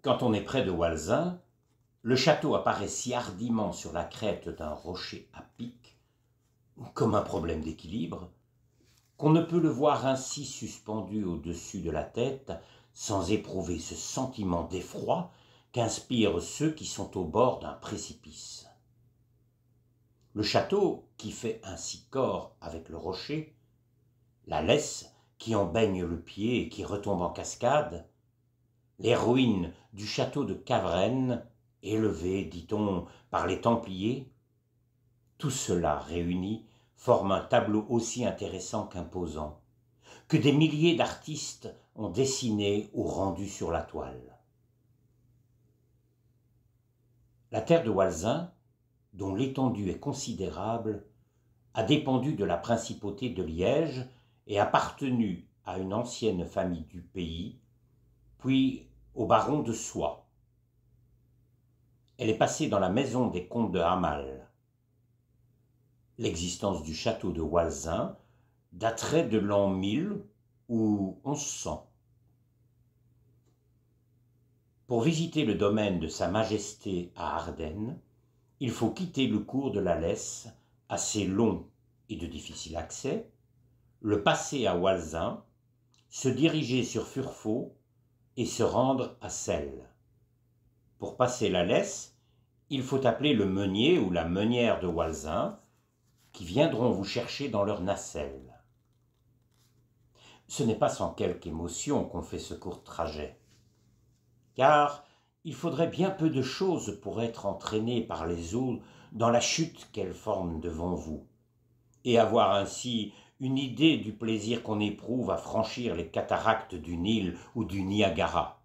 Quand on est près de Walsin, le château apparaît si hardiment sur la crête d'un rocher à pic, comme un problème d'équilibre, qu'on ne peut le voir ainsi suspendu au-dessus de la tête sans éprouver ce sentiment d'effroi qu'inspirent ceux qui sont au bord d'un précipice. Le château, qui fait ainsi corps avec le rocher, la Lesse qui en baigne le pied et qui retombe en cascade, les ruines du château de Cavrennes, élevées, dit-on, par les Templiers, tout cela réuni forme un tableau aussi intéressant qu'imposant, que des milliers d'artistes ont dessiné ou rendu sur la toile. La terre de Walsin, dont l'étendue est considérable, a dépendu de la principauté de Liège et appartenu à une ancienne famille du pays, puis au baron de Soie. Elle est passée dans la maison des comtes de Hamal. L'existence du château de Walsin daterait de l'an 1000 ou 1100. Pour visiter le domaine de Sa Majesté à Ardennes, il faut quitter le cours de la Lesse, assez long et de difficile accès, le passer à Walsin, se diriger sur Furfaux et se rendre à Celles. Pour passer la Lesse, il faut appeler le meunier ou la meunière de Walsin, qui viendront vous chercher dans leur nacelle. Ce n'est pas sans quelque émotion qu'on fait ce court trajet, car il faudrait bien peu de choses pour être entraîné par les eaux dans la chute qu'elles forment devant vous, et avoir ainsi une idée du plaisir qu'on éprouve à franchir les cataractes du Nil ou du Niagara.